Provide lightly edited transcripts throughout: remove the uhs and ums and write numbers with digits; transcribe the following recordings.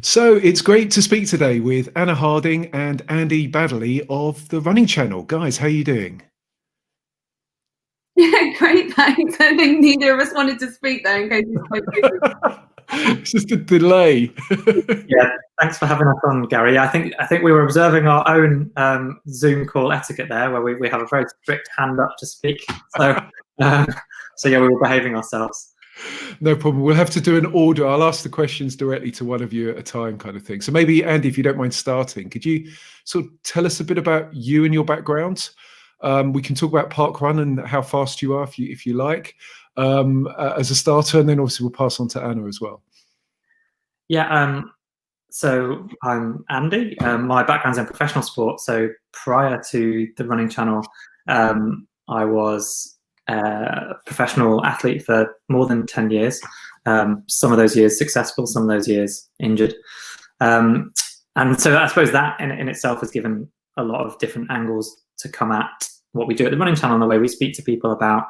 So it's great to speak today with Anna Harding and Andy Baddeley of the Running Channel. Guys, how are you doing? Yeah, great, thanks. I think neither of us wanted to speak there in case we spoke busy. It's just a delay. Yeah, thanks for having us on, Gary. I think we were observing our own Zoom call etiquette there, where we have a very strict hand up to speak. So, so yeah, we were behaving ourselves. No problem. We'll have to do an order. I'll ask the questions directly to one of you at a time, kind of thing. So maybe, Andy, if you don't mind starting, could you sort of tell us a bit about you and your background? We can talk about parkrun and how fast you are, if you like, as a starter, and then obviously we'll pass on to Anna as well. Yeah. So I'm Andy. My background's in professional sport. So prior to the Running Channel, I was a professional athlete for more than 10 years. Some of those years successful, some of those years injured. And so I suppose that in itself has given a lot of different angles to come at what we do at the Running Channel and the way we speak to people about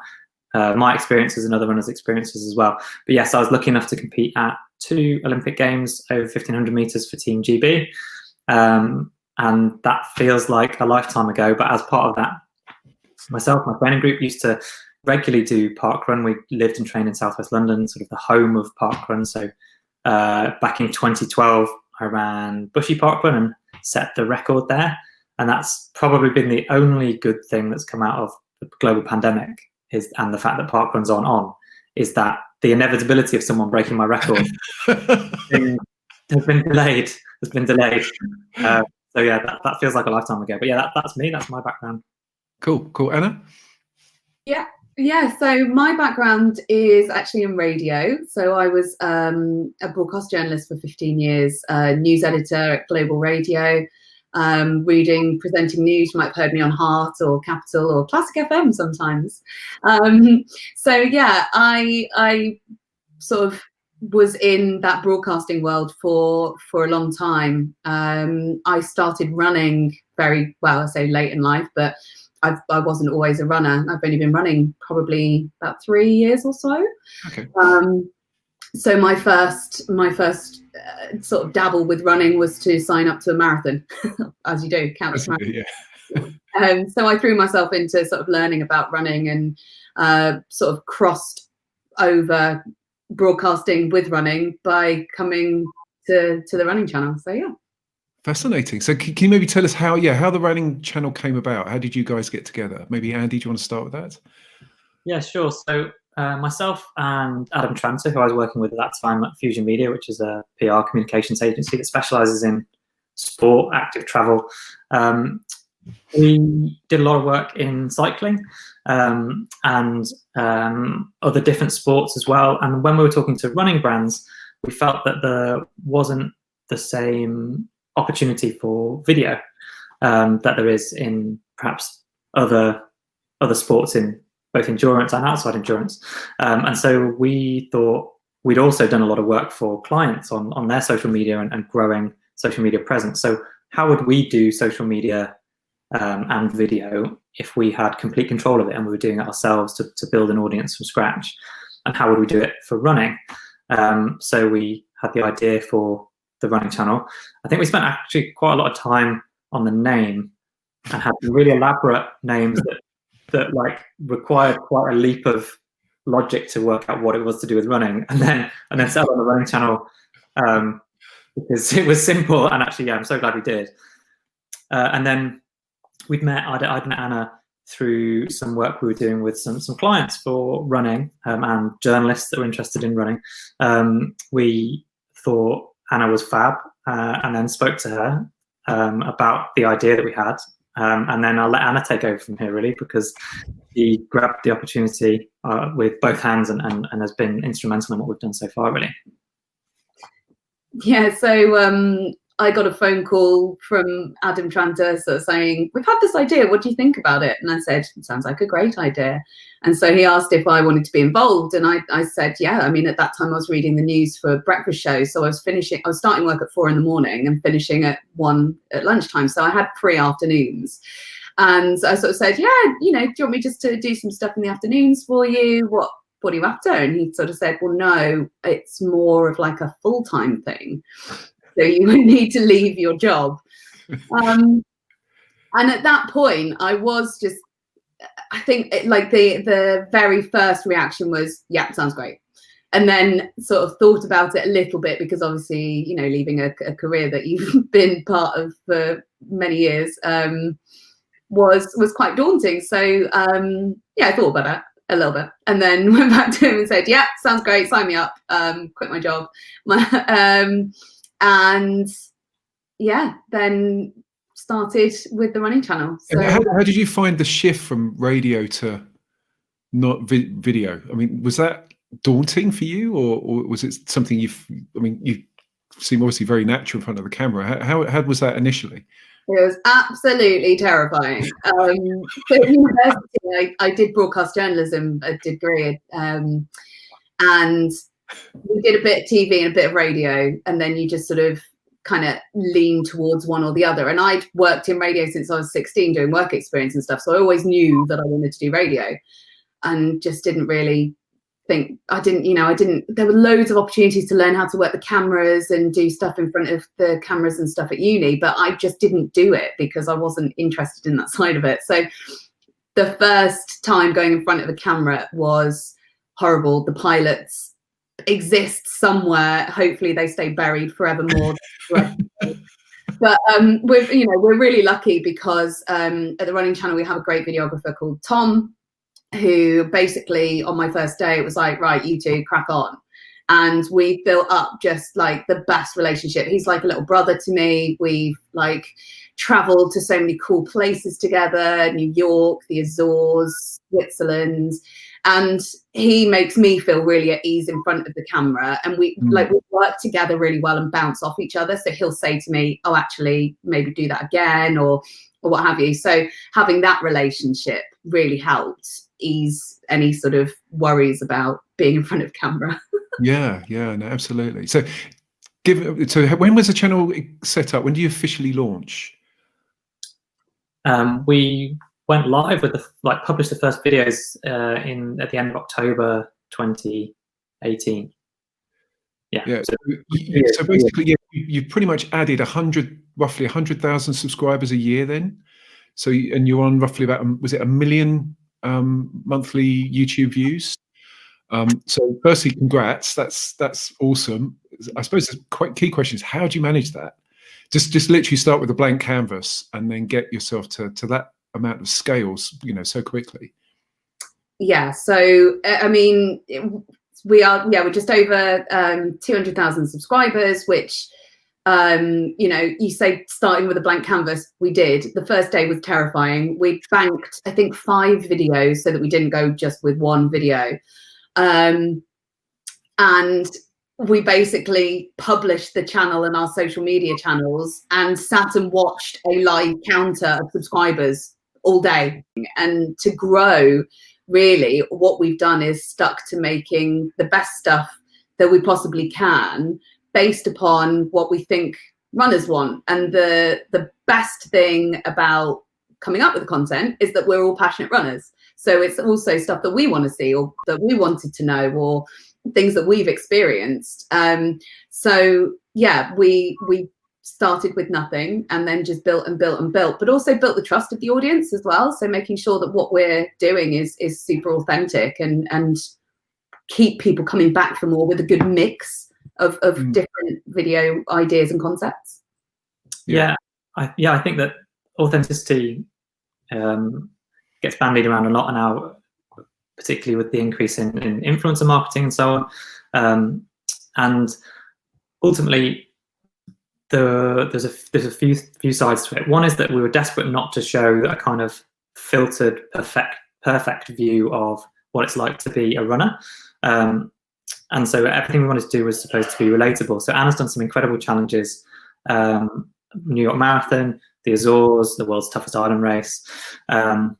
my experiences and other runners' experiences as well. But yes, I was lucky enough to compete at 2 Olympic Games over 1500 meters for Team GB. And that feels like a lifetime ago. But as part of that, myself, my training group used to regularly do parkrun. We lived and trained in Southwest London, sort of the home of parkrun. So back in 2012, I ran Bushy Parkrun and set the record there. And that's probably been the only good thing that's come out of the global pandemic, and the fact that parkrun's on, is that the inevitability of someone breaking my record has been delayed. So yeah, that feels like a lifetime ago. But yeah, that's me. That's my background. Cool. Anna? Yeah. So my background is actually in radio. So I was a broadcast journalist for 15 years, news editor at Global Radio. Presenting news. You might have heard me on Heart or Capital or Classic FM sometimes. So yeah, I sort of was in that broadcasting world for a long time. I started running very well, I say late in life, but I wasn't always a runner. I've only been running probably about 3 years or so. Okay. So my first sort of dabble with running was to sign up to a marathon, as you do, countless marathons. Yeah. So I threw myself into sort of learning about running and sort of crossed over broadcasting with running by coming to the Running Channel. So yeah. Fascinating. So can you maybe tell us how the Running Channel came about? How did you guys get together? Maybe Andy, do you want to start with that? Yeah, sure. So myself and Adam Tranter, who I was working with at that time at Fusion Media, which is a PR communications agency that specializes in sport, active travel. We did a lot of work in cycling and other different sports as well. And when we were talking to running brands, we felt that there wasn't the same opportunity for video that there is in perhaps other sports in both endurance and outside endurance. And so we thought we'd also done a lot of work for clients on their social media and growing social media presence. So how would we do social media and video if we had complete control of it and we were doing it ourselves to build an audience from scratch? And how would we do it for running? So we had the idea for the Running Channel. I think we spent actually quite a lot of time on the name and had really elaborate names that like required quite a leap of logic to work out what it was to do with running, and then settle on the Running Channel because it was simple. And actually, yeah, I'm so glad we did. And then I'd met Anna through some work we were doing with some clients for running and journalists that were interested in running. We thought Anna was fab, and then spoke to her about the idea that we had. And then I'll let Anna take over from here, really, because she grabbed the opportunity with both hands and has been instrumental in what we've done so far, really. Yeah, so I got a phone call from Adam Tranter sort of saying, we've had this idea, what do you think about it? And I said, it sounds like a great idea. And so he asked if I wanted to be involved. And I said, yeah. I mean, at that time I was reading the news for a breakfast show. So I was starting work at 4 in the morning and finishing at 1 at lunchtime. So I had 3 afternoons. And I sort of said, yeah, do you want me just to do some stuff in the afternoons for you? What are you after? And he sort of said, well, no, it's more of like a full-time thing. so you would need to leave your job. And at that point, I was just, I think like the very first reaction was, yeah, sounds great. And then sort of thought about it a little bit, because obviously, you know, leaving a career that you've been part of for many years was quite daunting. So yeah, I thought about that a little bit, and then went back to him and said, yeah, sounds great, sign me up, quit my job. And yeah, then started with the running channel. So and how did you find the shift from radio to not video? I mean, was that daunting for you, or was it something you seem obviously very natural in front of the camera? How was that initially? It was absolutely terrifying. So at university, I did broadcast journalism, a degree, and we did a bit of TV and a bit of radio, and then you just sort of kind of lean towards one or the other. And I'd worked in radio since I was 16 doing work experience and stuff, so I always knew that I wanted to do radio, and just didn't really think, there were loads of opportunities to learn how to work the cameras and do stuff in front of the cameras and stuff at uni, but I just didn't do it because I wasn't interested in that side of it. So the first time going in front of a camera was horrible. The pilots exist somewhere. Hopefully they stay buried forevermore. But we're really lucky because at the running channel we have a great videographer called Tom, who basically on my first day, it was like, right, you two crack on. And we built up just like the best relationship. He's like a little brother to me. We've like traveled to so many cool places together, New York, the Azores, Switzerland. And he makes me feel really at ease in front of the camera. And we work together really well and bounce off each other. So he'll say to me, oh, actually, maybe do that again, or what have you. So having that relationship really helped ease any sort of worries about being in front of camera. Yeah, no, absolutely. So when was the channel set up? When do you officially launch? We went live with published the first videos at the end of October 2018. Yeah. So basically, you've pretty much added roughly 100,000 subscribers a year then. So and you're on roughly about, was it 1 million monthly YouTube views? So firstly, congrats. That's awesome. I suppose the key question is, how do you manage that? Just literally start with a blank canvas and then get yourself to that amount of scales, so quickly. Yeah. So I mean, we're just over 200,000 subscribers, which you say starting with a blank canvas. We did. The first day was terrifying. We banked, I think, 5 videos so that we didn't go just with one video. And we basically published the channel and our social media channels and sat and watched a live counter of subscribers all day. And to grow, really, what we've done is stuck to making the best stuff that we possibly can, based upon what we think runners want. And the best thing about coming up with the content is that we're all passionate runners. So it's also stuff that we want to see, or that we wanted to know, or things that we've experienced. So yeah, we started with nothing and then just built and built and built, but also built the trust of the audience as well. So making sure that what we're doing is super authentic and keep people coming back for more, with a good mix of different video ideas and concepts. I think that authenticity gets bandied around a lot now, particularly with the increase in influencer marketing and so on. And ultimately, there's a few sides to it. One is that we were desperate not to show a kind of filtered, perfect view of what it's like to be a runner. And so everything we wanted to do was supposed to be relatable. So Anna's done some incredible challenges: New York Marathon, the Azores, the world's toughest island race, running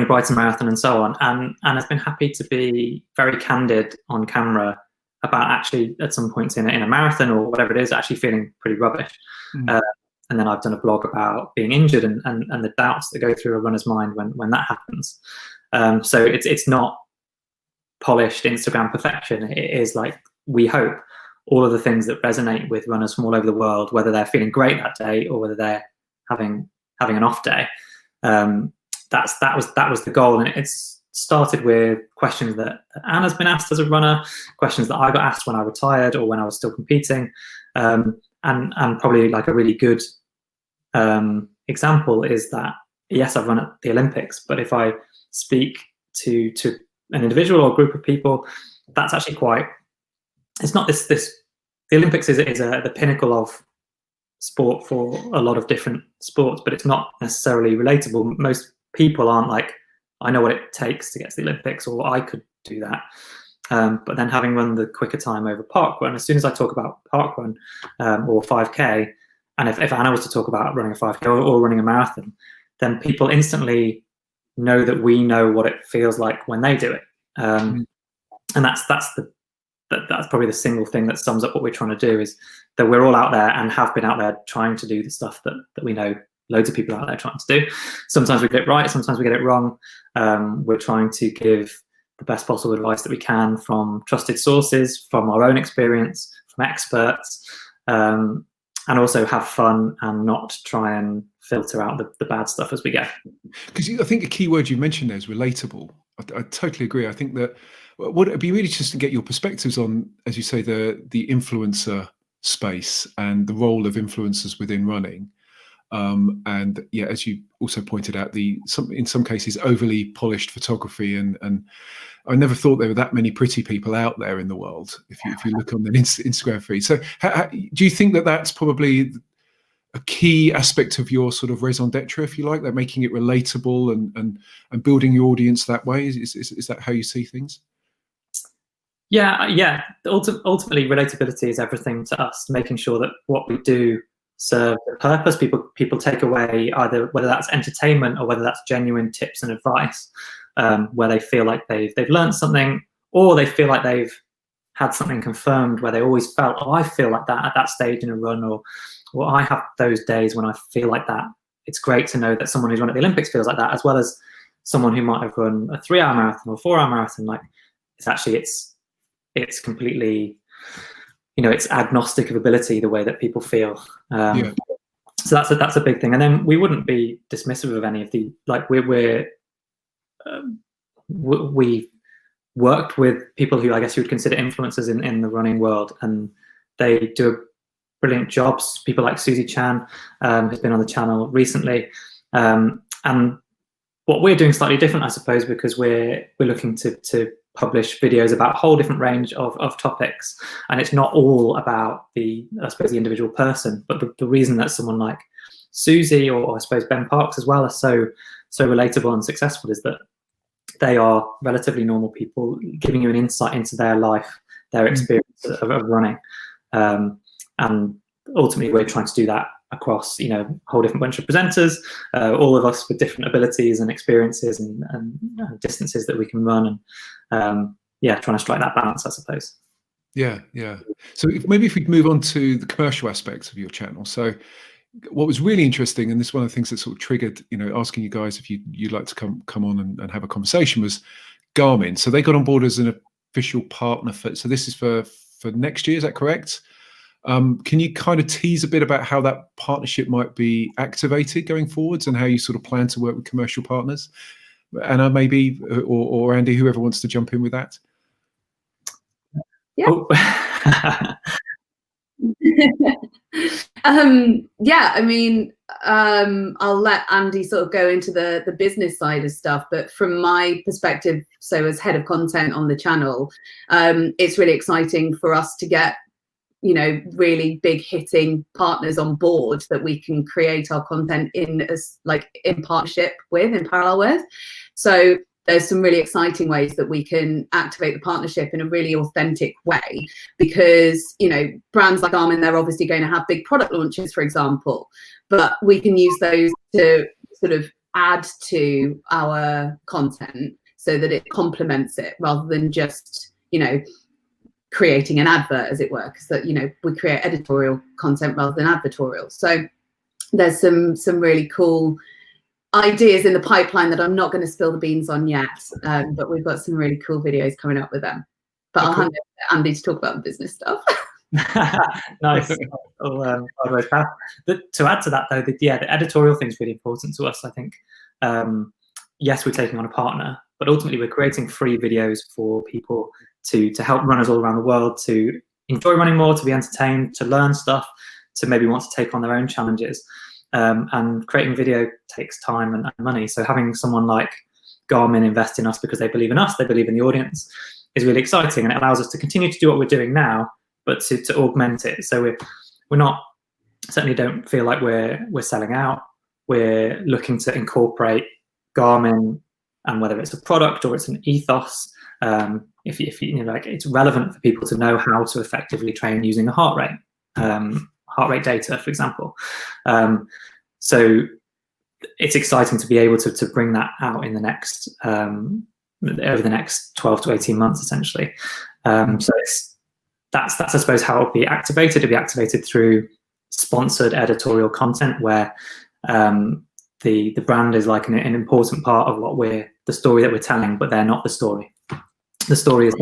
the Brighton Marathon, and so on. And Anna's been happy to be very candid on camera about actually at some points in a marathon or whatever it is, actually feeling pretty rubbish. And then I've done a blog about being injured and the doubts that go through a runner's mind when that happens. So it's not polished Instagram perfection. It is, like, we hope, all of the things that resonate with runners from all over the world, whether they're feeling great that day or whether they're having an off day. That was the goal, and it's started with questions that Anna's been asked as a runner, questions that I got asked when I retired or when I was still competing, and probably like a really good example is that, yes, I've run at the Olympics, but if I speak to an individual or a group of people, that's actually quite, it's not this the Olympics is the pinnacle of sport for a lot of different sports, but it's not necessarily relatable. Most people aren't like, I know what it takes to get to the Olympics, or I could do that. But then having run the quicker time over parkrun, as soon as I talk about parkrun or 5K, and if Anna was to talk about running a 5K or running a marathon, then people instantly know that we know what it feels like when they do it. And that's probably the single thing that sums up what we're trying to do, is that we're all out there and have been out there trying to do the stuff that we know loads of people out there trying to do. Sometimes we get it right, sometimes we get it wrong. We're trying to give the best possible advice that we can from trusted sources, from our own experience, from experts, and also have fun and not try and filter out the bad stuff as we go. Because I think a key word you mentioned there is relatable. I totally agree. I think that what it'd be really just to get your perspectives on, as you say, the influencer space and the role of influencers within running. And yeah, as you also pointed out, in some cases overly polished photography, and I never thought there were that many pretty people out there in the world if you look on the Instagram feed. So do you think that that's probably a key aspect of your sort of raison d'etre, if you like, that making it relatable and building your audience that way? Is that how you see things? Yeah. Ultimately, relatability is everything to us, making sure that what we do serve a purpose. People take away either whether that's entertainment or whether that's genuine tips and advice, where they feel like they've learned something, or they feel like they've had something confirmed where they always felt, oh, I feel like that at that stage in a run, or I have those days when I feel like that. It's great to know that someone who's run at the Olympics feels like that, as well as someone who might have run a 3-hour marathon or 4-hour marathon. Like, it's completely, it's agnostic of ability, the way that people feel. Yeah. So that's a big thing. And then we wouldn't be dismissive of any of the, like, we worked with people who I guess you would consider influencers in the running world, and they do brilliant jobs. People like Susie Chan, who's been on the channel recently, and what we're doing slightly different, I suppose, because we're looking to publish videos about a whole different range of topics, and it's not all about the individual person, but the reason that someone like Susie, or I suppose Ben Parks as well, are so relatable and successful is that they are relatively normal people giving you an insight into their life, their experience of running, and ultimately we're trying to do that across a whole different bunch of presenters, all of us with different abilities and experiences and distances that we can run, and trying to strike that balance, I suppose. Yeah. So maybe if we move on to the commercial aspects of your channel. So what was really interesting, and this is one of the things that sort of triggered, asking you guys if you'd like to come on and have a conversation, was Garmin. So they got on board as an official partner so this is for next year, is that correct? Can you kind of tease a bit about how that partnership might be activated going forwards, and how you sort of plan to work with commercial partners? Anna, maybe, or Andy, whoever wants to jump in with that. Yeah. Oh. I mean, I'll let Andy sort of go into the business side of stuff, but from my perspective, so as head of content on the channel, it's really exciting for us to get really big hitting partners on board that we can create our content in partnership with, in parallel with. So there's some really exciting ways that we can activate the partnership in a really authentic way, because brands like Garmin, they're obviously going to have big product launches, for example, but we can use those to sort of add to our content so that it complements it, rather than just creating an advert, as it were, because we create editorial content rather than advertorial. So there's some really cool ideas in the pipeline that I'm not going to spill the beans on yet, but we've got some really cool videos coming up with them. But I'll hand it to Andy to talk about the business stuff. Nice. Sideways path. To add to that, though, the editorial thing is really important to us. I think, yes, we're taking on a partner, but ultimately we're creating free videos for people to help runners all around the world to enjoy running more, to be entertained, to learn stuff, to maybe want to take on their own challenges. And creating video takes time and money. So having someone like Garmin invest in us because they believe in us, they believe in the audience, is really exciting, and it allows us to continue to do what we're doing now, but to augment it. So we're not, certainly don't feel like we're selling out. We're looking to incorporate Garmin, and whether it's a product or it's an ethos, if you know, like, it's relevant for people to know how to effectively train using the heart rate data, for example. So it's exciting to be able to bring that out in the next over the next 12 to 18 months, essentially. So that's I suppose how it'll be activated. It'll be activated through sponsored editorial content, where the brand is like an important part of the story that we're telling, but they're not the story. The story is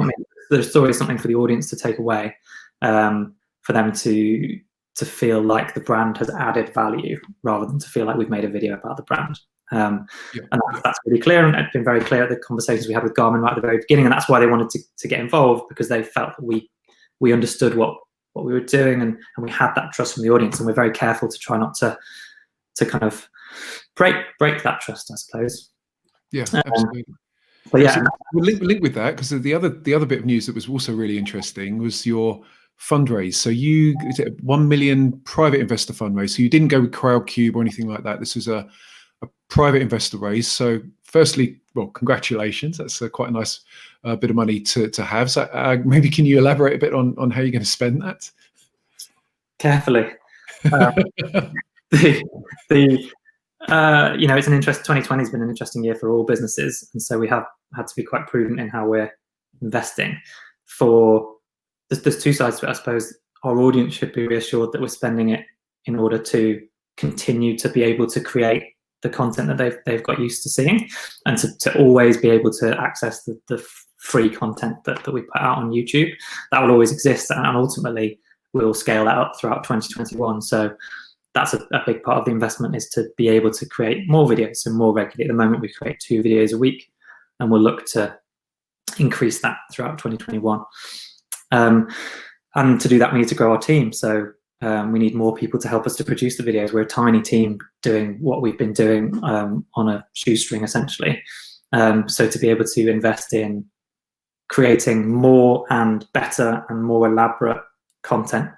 something for the audience to take away, for them to feel like the brand has added value, rather than to feel like we've made a video about the brand. And that's really clear, and it's been very clear at the conversations we had with Garmin right at the very beginning, and that's why they wanted to get involved, because they felt that we understood what we were doing, and we had that trust from the audience, and we're very careful to try not to kind of break that trust, I suppose. Yeah, absolutely. But yeah, so we'll link with that, because the other bit of news that was also really interesting was your fundraise. So is it a 1 million private investor fundraise? So you didn't go with Crowdcube or anything like that. This was a private investor raise. So firstly, well, congratulations. That's quite a nice bit of money to have. So maybe can you elaborate a bit on how you're going to spend that? Carefully. You know, it's an interest. 2020 has been an interesting year for all businesses, and so we have had to be quite prudent in how we're investing. There's two sides to it, I suppose. Our audience should be reassured that we're spending it in order to continue to be able to create the content that they've got used to seeing, and to always be able to access the free content that we put out on YouTube. That will always exist, and ultimately we'll scale that up throughout 2021. So that's a big part of the investment, is to be able to create more videos and more regularly. At the moment, we create 2 videos a week, and we'll look to increase that throughout 2021. And to do that, we need to grow our team. So we need more people to help us to produce the videos. We're a tiny team doing what we've been doing on a shoestring, essentially. So to be able to invest in creating more and better and more elaborate content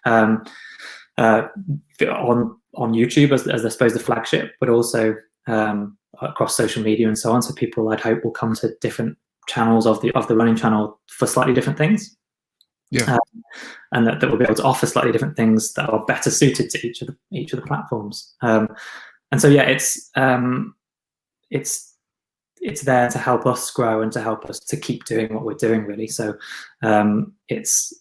on YouTube as I suppose the flagship, but also across social media and so on. So people, I'd hope, will come to different channels of the running channel for slightly different things. Yeah. And that we'll be able to offer slightly different things that are better suited to each of the platforms. And so yeah, it's there to help us grow and to help us to keep doing what we're doing, really. So it's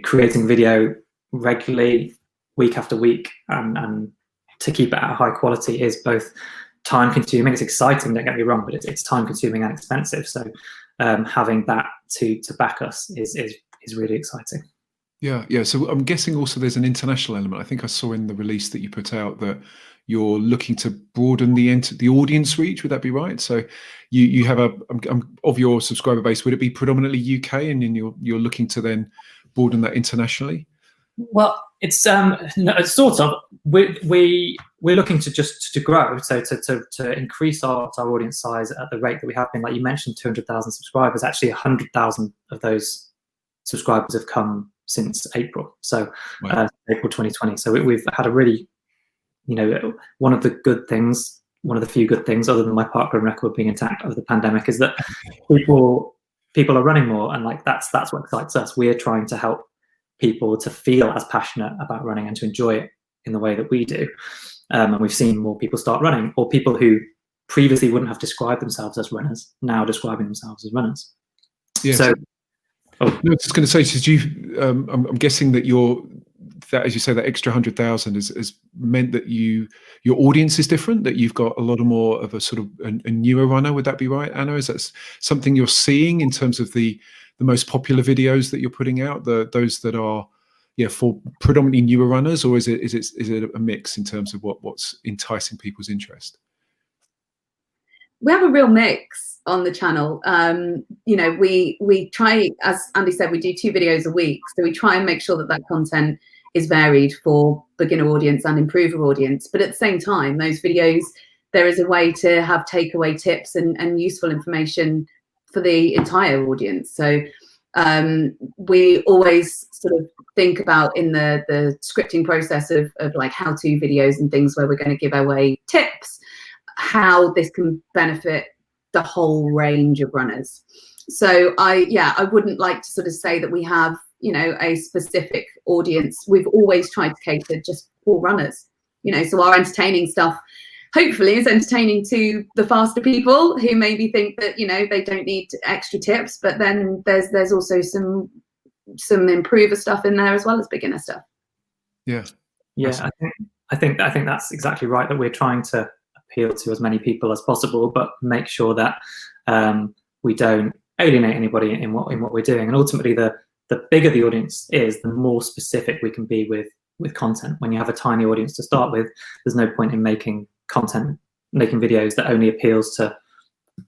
creating video regularly, week after week, and to keep it at high quality is both time consuming. It's exciting, don't get me wrong, but it's time consuming and expensive. So having that to back us is really exciting. Yeah. So I'm guessing also there's an international element. I think I saw in the release that you put out that you're looking to broaden the audience reach. Would that be right? So you have of your subscriber base, would it be predominantly UK, and then you're looking to then broaden that internationally? Well, it's sort of. We're looking to grow, so to increase our audience size at the rate that we have been. Like you mentioned, 200,000 subscribers. Actually, 100,000 of those subscribers have come since April. So wow. April 2020. So we've had a really, one of the few good things, other than my parkrun record being intact of the pandemic, is that people are running more, and like that's what excites us. We're trying to help people to feel as passionate about running and to enjoy it in the way that we do. And we've seen more people start running, or people who previously wouldn't have described themselves as runners now describing themselves as runners. Yeah. So, no, I was just going to say, so I'm guessing that that, as you say, that extra 100,000 has meant that your audience is different, that you've got a lot more of a sort of a newer runner. Would that be right, Anna? Is that something you're seeing in terms of the most popular videos that you're putting out, those that are yeah, for predominantly newer runners, or is it a mix in terms of what's enticing people's interest? We have a real mix on the channel. You know, we try, as Andy said, we do 2 videos a week, so we try and make sure that that content is varied for beginner audience and improver audience. But at the same time, those videos, there is a way to have takeaway tips and useful information for the entire audience. So we always sort of think about in the scripting process of like how-to videos and things where we're going to give away tips, how this can benefit the whole range of runners. So I wouldn't like to sort of say that we have, you know, a specific audience. We've always tried to cater just for runners, you know, so our entertaining stuff hopefully is entertaining to the faster people who maybe think that, you know, they don't need extra tips, but then there's also some improver stuff in there as well as beginner stuff. Yeah. Yeah, I think that's exactly right, that we're trying to appeal to as many people as possible, but make sure that we don't alienate anybody in what we're doing. And ultimately, the bigger the audience is, the more specific we can be with content. When you have a tiny audience to start with, there's no point in making videos that only appeals to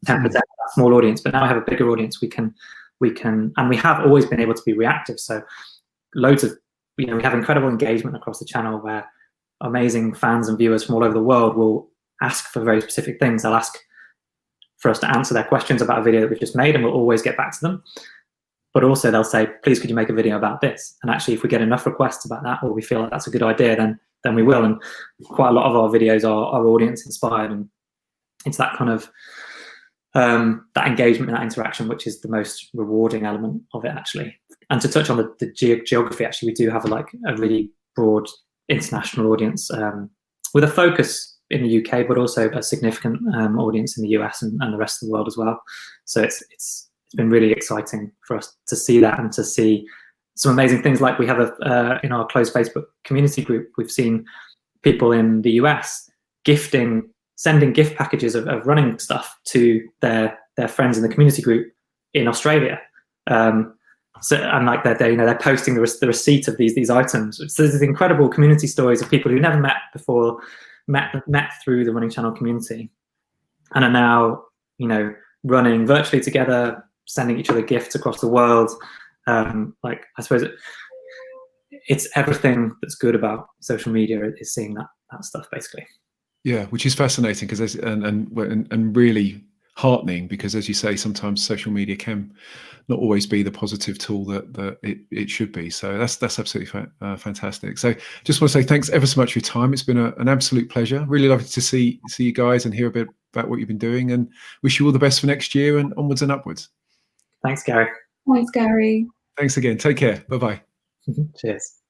10% of that small audience. But now I have a bigger audience, we can, and we have always been able to be reactive. So loads of, you know, we have incredible engagement across the channel where amazing fans and viewers from all over the world will ask for very specific things. They'll ask for us to answer their questions about a video that we've just made, and we'll always get back to them. But also they'll say, please, could you make a video about this? And actually, if we get enough requests about that, or we feel like that's a good idea, then we will. And quite a lot of our videos are audience inspired, and it's that kind of that engagement and that interaction which is the most rewarding element of it, actually. And to touch on the geography, actually, we do have a really broad international audience with a focus in the UK, but also a significant audience in the US and the rest of the world as well. So it's been really exciting for us to see that, and to see some amazing things. Like we have in our closed Facebook community group, we've seen people in the US sending gift packages of running stuff to their friends in the community group in Australia. So, and like they're posting the receipt of these items. So there's incredible community stories of people who never met before, met through the running channel community, and are now, you know, running virtually together, sending each other gifts across the world. Like, I suppose it's everything that's good about social media is seeing that stuff, basically. Yeah, which is fascinating because and really heartening, because, as you say, sometimes social media can not always be the positive tool that it should be. So that's absolutely fantastic. So just want to say thanks ever so much for your time. It's been an absolute pleasure. Really lovely to see you guys and hear a bit about what you've been doing, and wish you all the best for next year and onwards and upwards. Thanks, Gary. Thanks, Gary. Thanks again. Take care. Bye-bye. Cheers.